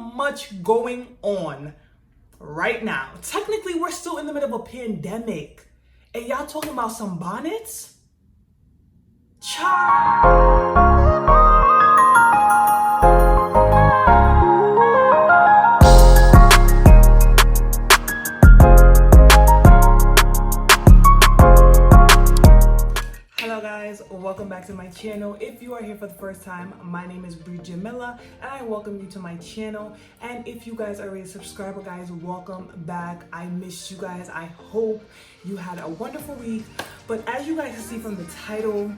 much going on right now. Technically, we're still in the middle of a pandemic. And y'all talking about some bonnets? Welcome back to my channel. If you are here for the first time, my name is Jillil and I welcome you to my channel. And if you guys are already a subscriber, guys, welcome back. I missed you guys. I hope you had a wonderful week. But as you guys can see from the title,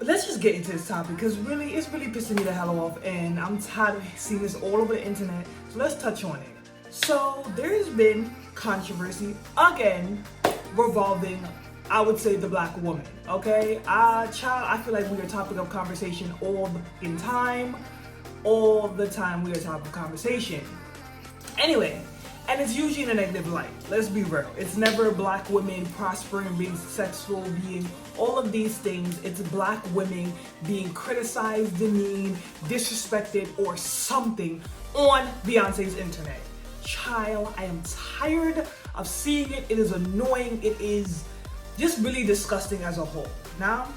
let's just get into this topic because it's really pissing me the hell off and I'm tired of seeing this all over the internet. So let's touch on it. So there's been controversy again revolving, I would say, the black woman, okay? Child, I feel like we are a topic of conversation all the time we are a topic of conversation. Anyway, and it's usually in a negative light, let's be real. It's never black women prospering, being successful, being all of these things. It's black women being criticized, demeaned, disrespected, or something on Beyonce's internet. Child, I am tired of seeing it. It is annoying. It is just really disgusting as a whole. Now,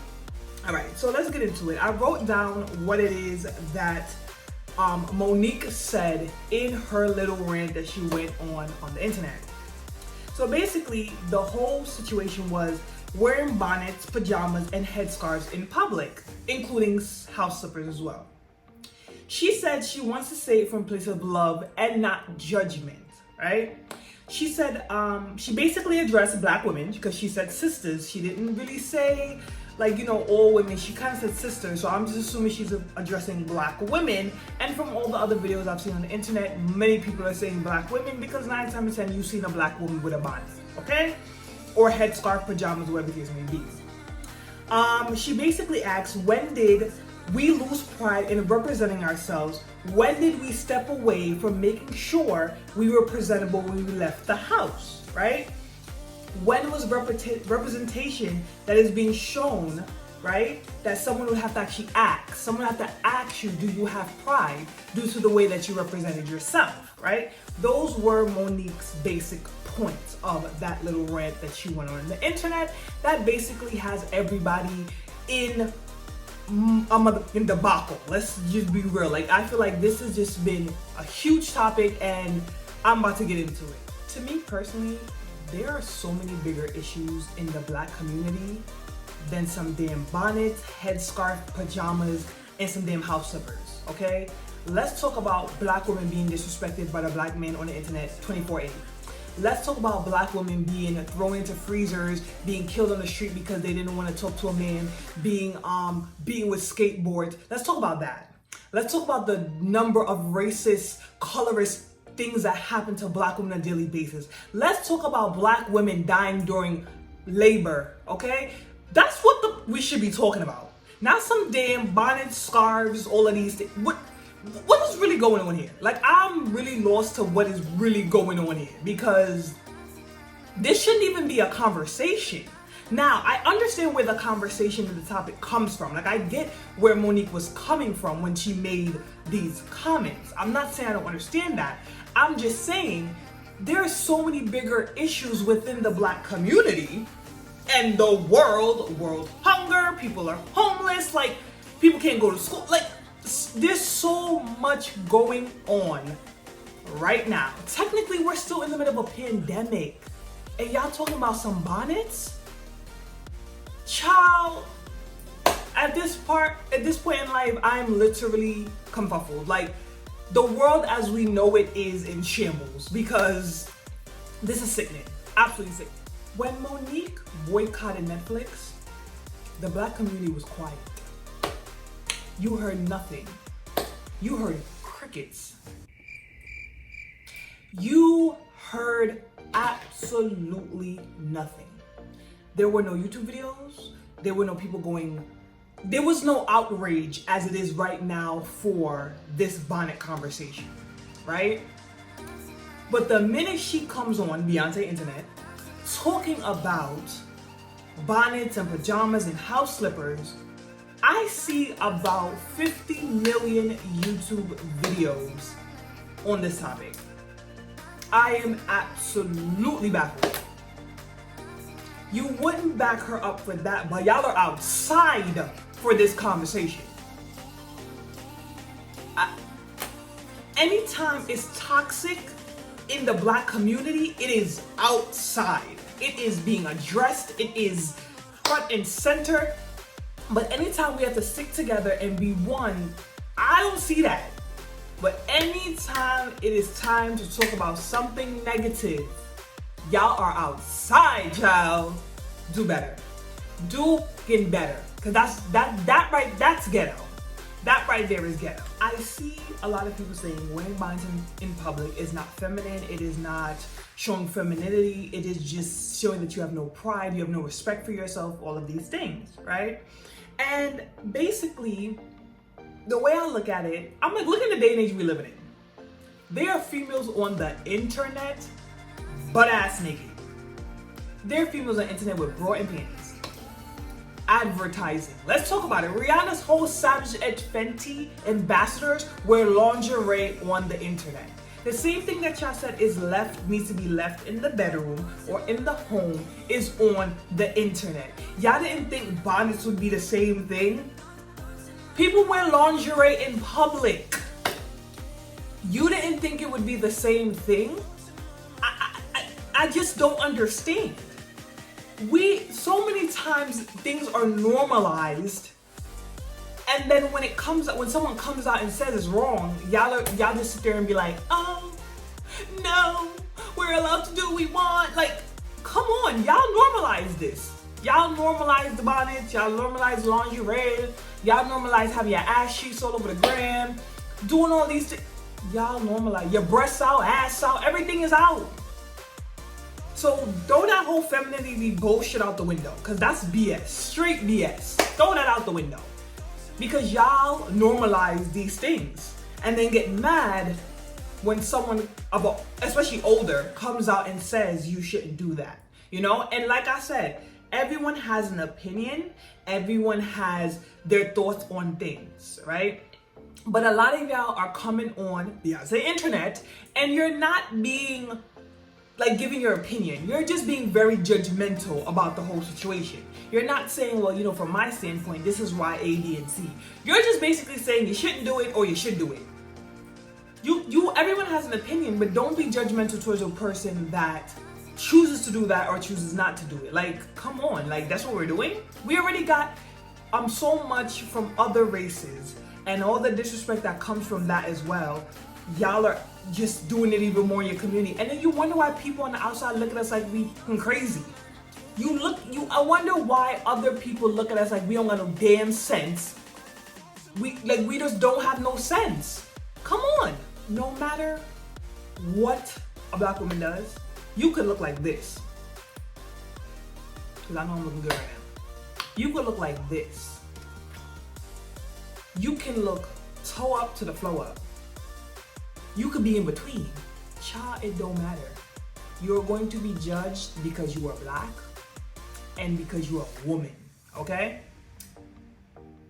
all right, so let's get into it. I wrote down what it is that Monique said in her little rant that she went on the internet. So basically, the whole situation was wearing bonnets, pajamas, and headscarves in public, including house slippers as well. She said she wants to say it from a place of love and not judgment, right? She said, she basically addressed black women because she said sisters. She didn't really say, like, you know, all women. She kind of said sisters. So I'm just assuming she's addressing black women. And from all the other videos I've seen on the internet, many people are saying black women because 9 times out of 10 you've seen a black woman with a bonnet, okay? Or headscarf, pajamas, whatever the case may be. She basically asked, when did we lose pride in representing ourselves? When did we step away from making sure we were presentable when we left the house, right? When was representation that is being shown, right? That someone would have to actually ask. Someone would have to ask you, do you have pride due to the way that you represented yourself, right? Those were Monique's basic points of that little rant that she went on the internet that basically has everybody in debacle. Let's just be real. Like, I feel like this has just been a huge topic and I'm about to get into it. To me personally, there are so many bigger issues in the black community than some damn bonnets, headscarf, pajamas, and some damn house slippers, okay? Let's talk about black women being disrespected by the black men on the internet 24/8. Let's talk about black women being thrown into freezers, being killed on the street because they didn't want to talk to a man, being with skateboards. Let's talk about that. Let's talk about the number of racist, colorist things that happen to black women on a daily basis. Let's talk about black women dying during labor, okay? That's what we should be talking about. Not some damn bonnets, scarves, all of these things. What is really going on here? Like, I'm really lost to what is really going on here because this shouldn't even be a conversation. Now, I understand where the conversation and the topic comes from. Like, I get where Monique was coming from when she made these comments. I'm not saying I don't understand that. I'm just saying there are so many bigger issues within the black community and the world hunger, people are homeless, like, people can't go to school, like, there's so much going on right now. Technically, we're still in the middle of a pandemic. And y'all talking about some bonnets? Child, at this point in life, I'm literally confuzzled. Like, the world as we know it is in shambles because this is sickening. Absolutely sickening. When Monique boycotted Netflix, the black community was quiet. You heard nothing. You heard crickets. You heard absolutely nothing. There were no YouTube videos. There were no people going. There was no outrage as it is right now for this bonnet conversation, right? But the minute she comes on Beyonce internet talking about bonnets and pajamas and house slippers, I see about 50 million YouTube videos on this topic. I am absolutely baffled. You wouldn't back her up for that, but y'all are outside for this conversation. Anytime it's toxic in the Black community, it is outside. It is being addressed. It is front and center. But anytime we have to stick together and be one, I don't see that. But anytime it is time to talk about something negative, y'all are outside, child. Do better. Do get better. Cause that's ghetto. That right there is ghetto. I see a lot of people saying wearing bonnets in public is not feminine. It is not showing femininity. It is just showing that you have no pride. You have no respect for yourself. All of these things, right? And basically, the way I look at it, I'm like, look at the day and age we live in. There are females on the internet butt-ass naked. There are females on the internet with bra and panties. Advertising. Let's talk about it. Rihanna's whole Savage Edge Fenty ambassadors wear lingerie on the internet. The same thing that y'all said needs to be left in the bedroom or in the home is on the internet. Y'all didn't think bonnets would be the same thing? People wear lingerie in public. You didn't think it would be the same thing? I just don't understand. So many times things are normalized, and then when someone comes out and says it's wrong, y'all just sit there and be like, oh, no, we're allowed to do what we want. Like, come on, y'all normalize this. Y'all normalize the bonnets, y'all normalize lingerie, y'all normalize having your ass cheeks all over the gram, doing all these things. Y'all normalize your breasts out, ass out, everything is out. So throw that whole femininity bullshit out the window, because that's BS, straight BS. Throw that out the window. Because y'all normalize these things and then get mad when someone, especially older, comes out and says you shouldn't do that. You know? And like I said, everyone has an opinion. Everyone has their thoughts on things, right? But a lot of y'all are coming on the internet and you're not being giving your opinion. You're just being very judgmental about the whole situation. You're not saying, well, you know, from my standpoint, this is why A, B, and C. You're just basically saying you shouldn't do it or you should do it. Everyone has an opinion, but don't be judgmental towards a person that chooses to do that or chooses not to do it. Like, come on, that's what we're doing? We already got so much from other races and all the disrespect that comes from that as well. Y'all are just doing it even more in your community. And then you wonder why people on the outside look at us like we crazy. I wonder why other people look at us like we don't got no damn sense. We just don't have no sense. Come on. No matter what a Black woman does, you could look like this. Because I know I'm looking good right now. You could look like this. You can look toe up to the floor up. You could be in between. Child, it don't matter. You're going to be judged because you are Black and because you're a woman, okay?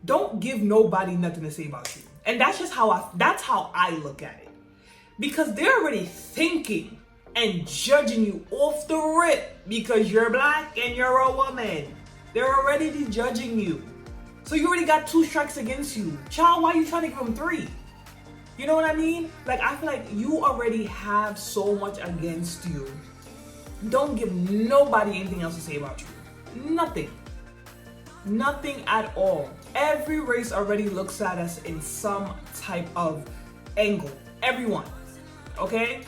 Don't give nobody nothing to say about you. And that's just how I look at it. Because they're already thinking and judging you off the rip because you're Black and you're a woman. They're already judging you. So you already got 2 strikes against you. Child, why are you trying to give them 3? You know what I mean? I feel like you already have so much against you. Don't give nobody anything else to say about you. Nothing. Nothing at all. Every race already looks at us in some type of angle. Everyone. Okay?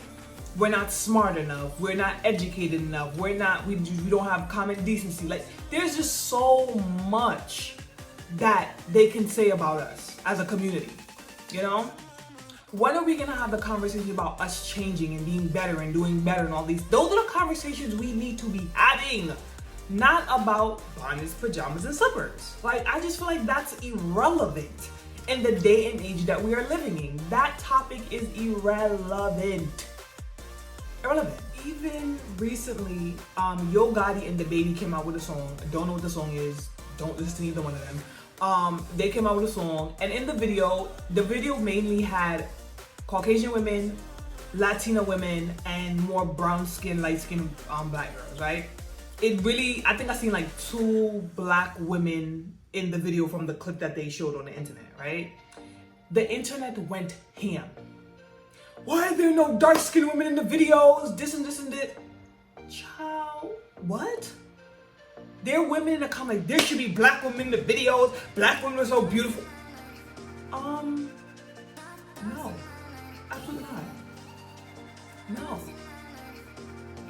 We're not smart enough. We're not educated enough. We don't have common decency. There's just so much that they can say about us as a community. You know? When are we gonna have the conversation about us changing and being better and doing better and all these? Those are the conversations we need to be having. Not about bonnets, pajamas, and slippers. I just feel like that's irrelevant in the day and age that we are living in. That topic is irrelevant. Irrelevant. Even recently, Yo Gotti and DaBaby came out with a song. I don't know what the song is. Don't listen to either one of them. They came out with a song, and in the video mainly had Caucasian women, Latina women and more brown skin, light skin black girls, right? It really, I think I seen like 2 black women in the video from the clip that they showed on the internet, right? The internet went ham. Why are there no dark skinned women in the videos? This and this and this. Child, what? There are women in the comments, there should be black women in the videos. Black women are so beautiful. No, absolutely not. No.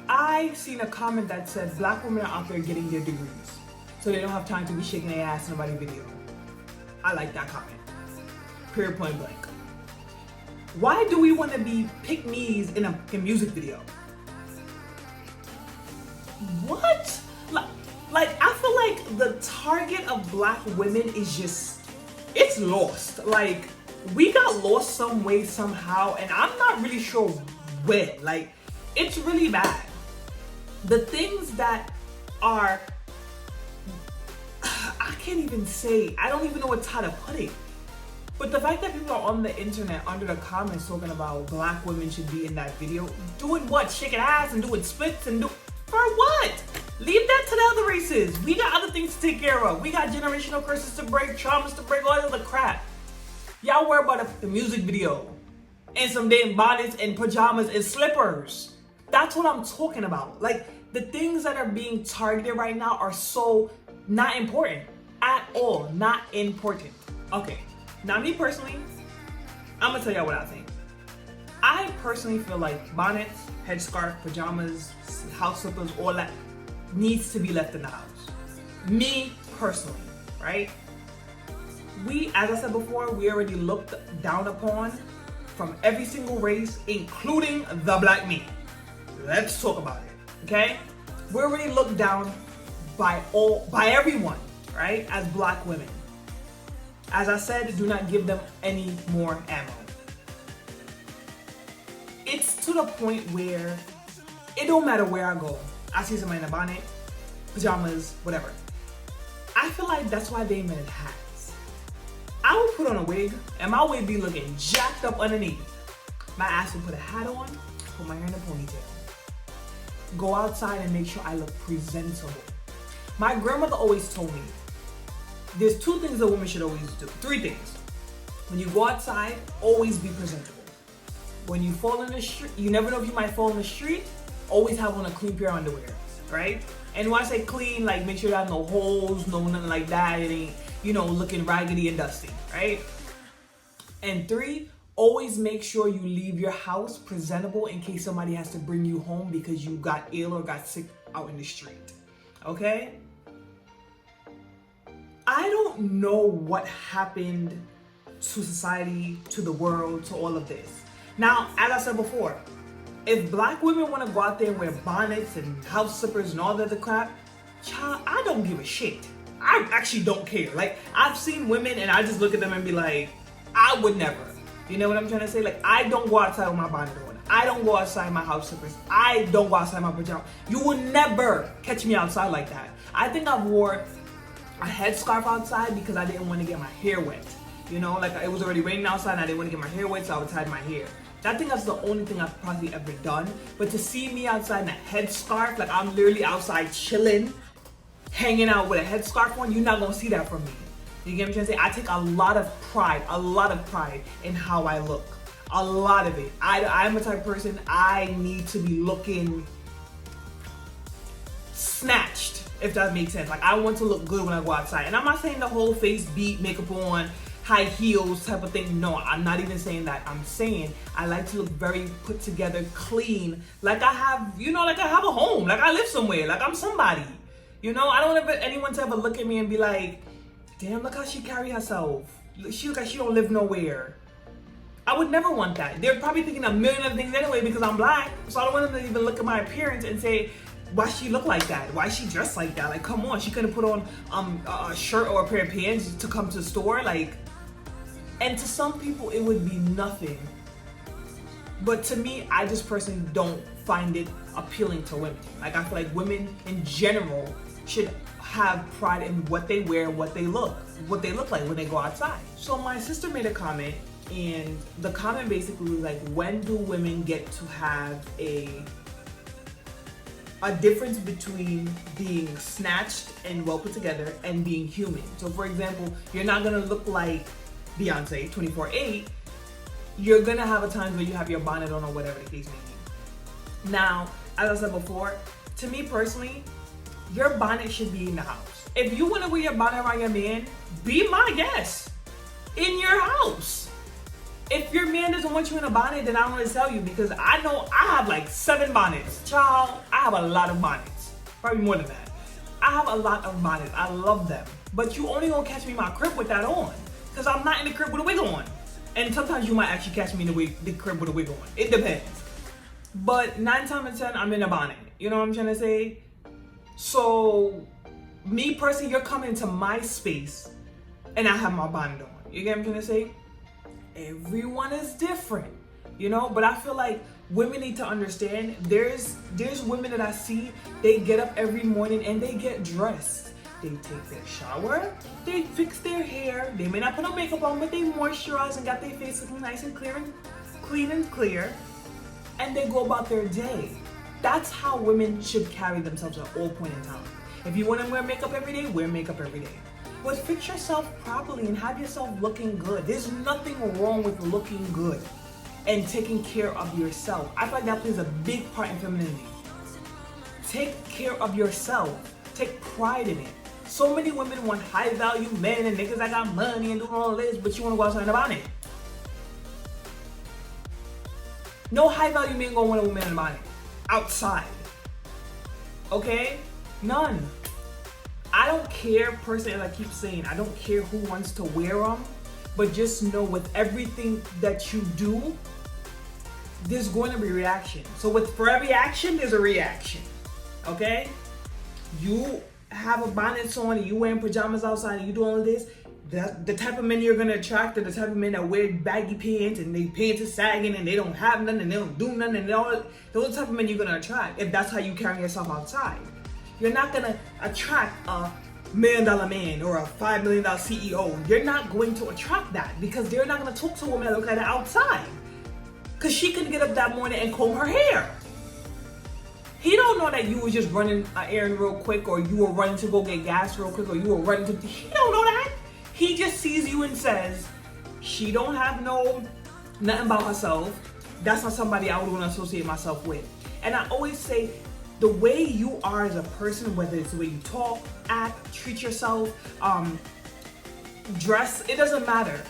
I seen a comment that said black women are out there getting their degrees, so they don't have time to be shaking their ass in nobody's video. I like that comment. Period, point blank. Why do we want to be pick-me's in a music video? What? Like, I feel like the target of black women is just, it's lost. Like, we got lost some way, somehow, and I'm not really sure where. Like, it's really bad. The things that are, I can't even say, I don't even know how to put it. But the fact that people are on the internet under the comments talking about black women should be in that video, doing what? Shaking ass and doing splits and for what? Leave that to the other races. We got other things to take care of. We got generational curses to break, traumas to break, all that other crap. Y'all worry about the music video and some damn bonnets and pajamas and slippers. That's what I'm talking about. Like, the things that are being targeted right now are so not important at all. Not important. Okay, now me personally, I'm gonna tell y'all what I think. I personally feel like bonnets, headscarf, pajamas, house slippers, all that needs to be left in the house. Me personally, right? We, as I said before, we already looked down upon from every single race, including the black me. Let's talk about it, okay? We're already looked down by everyone, right? As black women. As I said, do not give them any more ammo. It's to the point where it don't matter where I go. I see somebody in a bonnet, pajamas, whatever. I feel like that's why they invented hats. I would put on a wig, and my wig be looking jacked up underneath. My ass would put a hat on, put my hair in a ponytail. Go outside and make sure I look presentable. My grandmother always told me, there's 2 things a woman should always do. 3 things. When you go outside, always be presentable. When you fall in the street, you never know if you might fall in the street, always have on a clean pair of underwear, right? And when I say clean, like make sure you have no holes, no nothing like that. It ain't, looking raggedy and dusty, right? And 3, always make sure you leave your house presentable in case somebody has to bring you home because you got ill or got sick out in the street, okay? I don't know what happened to society, to the world, to all of this. Now, as I said before, if black women want to go out there and wear bonnets and house slippers and all that other crap, child, I don't give a shit. I actually don't care. Like, I've seen women and I just look at them and be like, I would never. You know what I'm trying to say? Like, I don't go outside with my bonnet on. I don't go outside in my house slippers. I don't go outside in my pajamas. You will never catch me outside like that. I think I wore a headscarf outside because I didn't want to get my hair wet. Like it was already raining outside and I didn't want to get my hair wet, so I would tie my hair. I think that's the only thing I've probably ever done. But to see me outside in a headscarf, like I'm literally outside chilling, hanging out with a headscarf on, you're not gonna see that from me. You get what I'm trying to say? I take a lot of pride in how I look. A lot of it. I'm a type of person, I need to be looking snatched, if that makes sense. Like, I want to look good when I go outside. And I'm not saying the whole face beat, makeup on, high heels type of thing. No, I'm not even saying that. I'm saying I like to look very put together, clean, like I have, like I have a home, like I live somewhere, like I'm somebody. I don't want anyone to ever look at me and be like, damn, look how she carry herself. She look like she don't live nowhere. I would never want that. They're probably thinking a million other things anyway because I'm black. So I don't want them to even look at my appearance and say, why she look like that? Why she dressed like that? Like, come on, she couldn't put on a shirt or a pair of pants to come to the store. Like, and to some people it would be nothing. But to me, I just personally don't find it appealing to women. Like, I feel like women in general should have pride in what they wear, what they look like when they go outside. So my sister made a comment and the comment basically was like, when do women get to have a difference between being snatched and well put together and being human? So for example, you're not gonna look like Beyonce 24/8. You're gonna have a time where you have your bonnet on or whatever the case may be. Now, as I said before, to me personally, your bonnet should be in the house. If you wanna wear your bonnet around your man, be my guest in your house. If your man doesn't want you in a bonnet, then I don't want to tell you, because I know I have like 7 bonnets. Child, I have a lot of bonnets. Probably more than that. I have a lot of bonnets. I love them. But you only gonna catch me in my crib with that on, because I'm not in the crib with a wig on. And sometimes you might actually catch me in the crib with a wig on. It depends. But 9 times out of 10, I'm in a bonnet. You know what I'm trying to say? So, me personally, you're coming into my space and I have my bonnet on. You get what I'm trying to say? Everyone is different, you know? But I feel like women need to understand, there's women that I see, they get up every morning and they get dressed. They take their shower, they fix their hair, they may not put no makeup on, but they moisturize and got their face looking nice and clean and clear, and they go about their day. That's how women should carry themselves at all point in time. If you want to wear makeup every day, wear makeup every day. But fix yourself properly and have yourself looking good. There's nothing wrong with looking good and taking care of yourself. I feel like that plays a big part in femininity. Take care of yourself. Take pride in it. So many women want high value men and niggas that got money and doing all this, but you want to go outside in a bonnet. No high value man gonna want a woman in a bonnet outside. Okay? None. I don't care personally, as I keep saying, I don't care who wants to wear them, but just know with everything that you do, there's going to be reaction. So for every action, there's a reaction, okay? You have a bonnet on and you wearing pajamas outside and you do all of this, the type of men you're going to attract are the type of men that wear baggy pants and they pants are sagging and they don't have nothing and they don't do nothing, and those are the type of men you're going to attract if that's how you carry yourself outside. You're not gonna attract a $1 million man or a $5 million CEO. You're not going to attract that, because they're not gonna talk to a woman that look like that outside. Cause she couldn't get up that morning and comb her hair. He don't know that you was just running an errand real quick, or you were running to go get gas real quick, or you were running to. He don't know that. He just sees you and says, she don't have nothing about herself. That's not somebody I would want to associate myself with. And I always say, the way you are as a person, whether it's the way you talk, act, treat yourself, dress, it doesn't matter.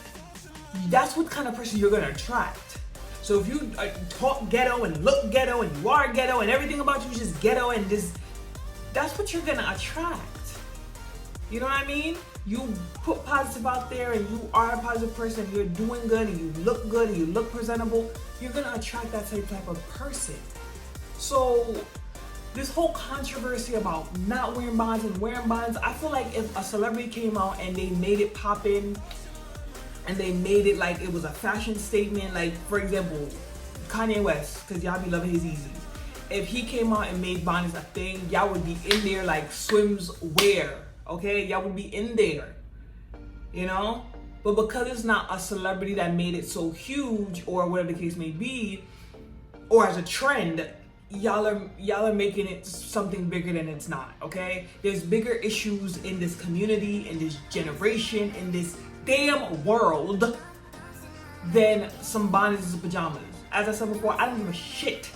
That's what kind of person you're gonna attract. So if you talk ghetto and look ghetto and you are ghetto and everything about you is just ghetto and that's what you're gonna attract. You know what I mean? You put positive out there and you are a positive person, you're doing good and you look good and you look presentable, you're gonna attract that same type of person. So this whole controversy about not wearing bonds and wearing bonds, I feel like if a celebrity came out and they made it pop in and they made it like it was a fashion statement, like for example, Kanye West, because y'all be loving his Yeezys. If he came out and made bonds a thing, y'all would be in there like swims wear, okay? Y'all would be in there, you know? But because it's not a celebrity that made it so huge or whatever the case may be, or as a trend, y'all are making it something bigger than it's not, okay? There's bigger issues in this community, in this generation, in this damn world than some bonnets and pajamas. As I said before, I don't give a shit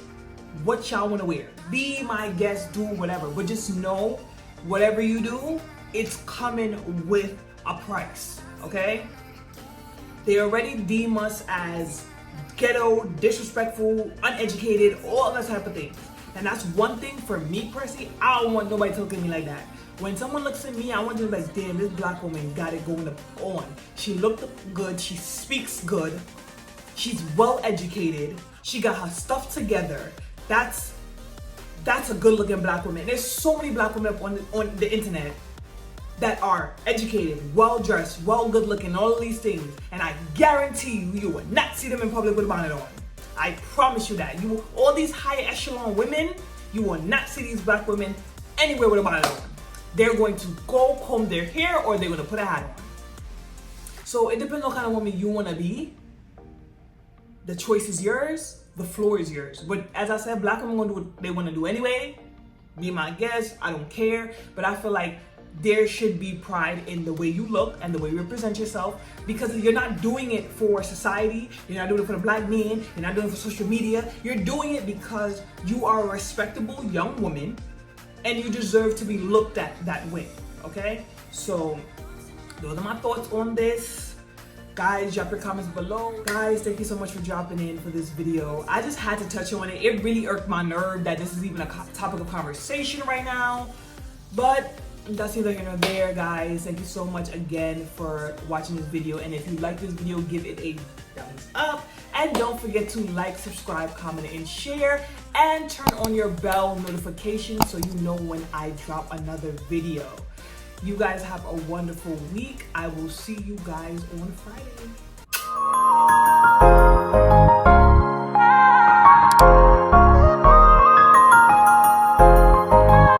what y'all want to wear. Be my guest, do whatever, but just know whatever you do, it's coming with a price, okay? They already deem us as ghetto, disrespectful, uneducated, all that type of things. And that's one thing for me personally, I don't want nobody to look at me like that. When someone looks at me, I want them to be like, damn, this black woman got it going on. She looked good, she speaks good, she's well educated, she got her stuff together. That's a good looking black woman. There's so many black women on the internet that are educated, well dressed, well good looking, all of these things, and I guarantee you will not see them in public with a bonnet on. I promise you that. All these high echelon women, you will not see these black women anywhere with a bonnet on. They're going to go comb their hair or they're going to put a hat on. So it depends on what kind of woman you want to be. the choice is yours, the floor is yours. But as I said, black women gonna do what they wanna do anyway. Be my guest, I don't care. But I feel like there should be pride in the way you look and the way you represent yourself, because you're not doing it for society, you're not doing it for the black man, you're not doing it for social media, you're doing it because you are a respectable young woman and you deserve to be looked at that way, okay? So those are my thoughts on this. Guys, drop your comments below. Guys, thank you so much for dropping in for this video. I just had to touch on it. It really irked my nerve that this is even a topic of conversation right now, but that's neither here nor there, guys. Thank you so much again for watching this video, and if you like this video, give it a thumbs up, and don't forget to like, subscribe, comment, and share, and turn on your bell notification so you know when I drop another video. You guys have a wonderful week. I will see you guys on Friday.